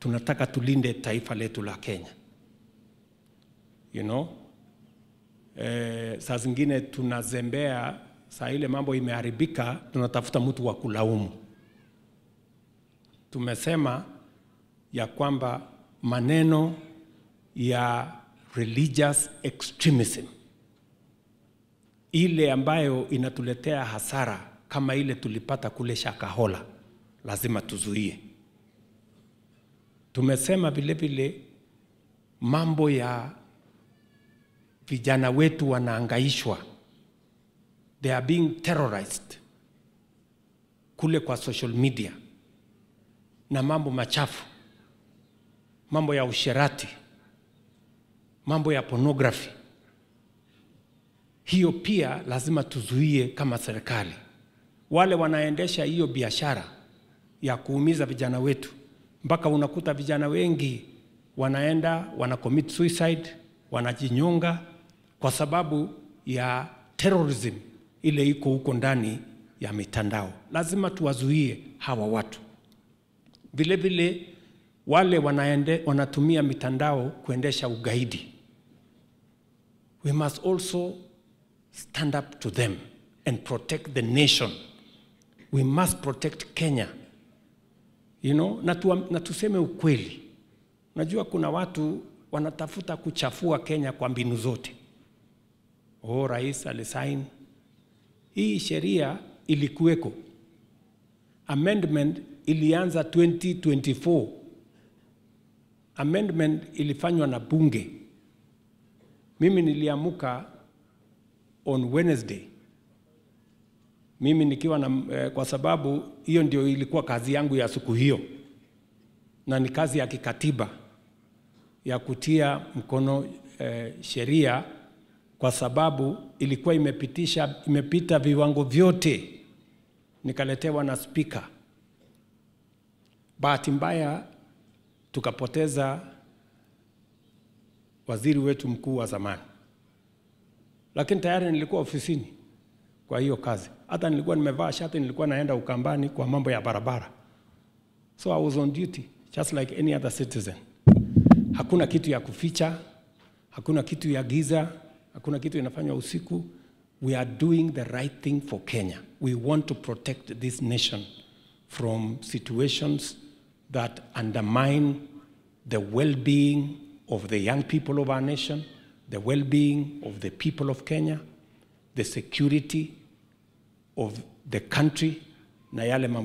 tunataka tulinde taifa letu la Kenya. You know, saa zingine tunazembea, saa ile mambo imeharibika, tunatafuta mtu wa kulaumu. Tumesema ya kwamba maneno ya religious extremism, ile ambayo inatuletea hasara kama ile tulipata kule Shakahola, lazima tuzuie. Tumesema vile vile mambo ya vijana wetu wanaangaishwa, they are being terrorized kule kwa social media, na mambo machafu, mambo ya usherati, mambo ya pornography. Hiyo pia lazima tuzuie kama serikali. Wale wanaendesha hiyo biashara ya kuumiza vijana wetu, mpaka unakuta vijana wengi wanaenda commit suicide, wanajinyonga kwa sababu ya terrorism ile iko huko ndani ya mitandao. Lazima tuwazuie hawa watu. Vile vile wale wanatumia mitandao kuendesha ugaidi, we must also stand up to them and protect the nation. We must protect Kenya. You know, na tuseme ukweli. Unajua kuna watu wanatafuta kuchafua Kenya kwa mbinu zote. Rais alisign. Hii sheria ilikuweko. Amendment ilianza 2024. Amendment ilifanywa na bunge. Mimi niliamuka on Wednesday. Mimi nikiwa na kwa sababu hiyo ndio ilikuwa kazi yangu ya siku hiyo. Na ni kazi ya kikatiba ya kutia mkono sheria, kwa sababu ilikuwa imepita viwango vyote. Nikaletewa na speaker. Bahati mbaya tukapoteza waziri wetu mkuu wa zamani. Lakini tayari nilikuwa ofisini kwa hiyo kazi. Hata nilikuwa nimevaa shati, nilikuwa naenda Ukambani kwa mambo ya barabara. So I was on duty just like any other citizen. Hakuna kitu ya kuficha, hakuna kitu ya giza, hakuna kitu inafanywa usiku. We are doing the right thing for Kenya. We want to protect this nation from situations that undermine the well-being of the young people of our nation, the well-being of the people of Kenya, the security of the country, na yale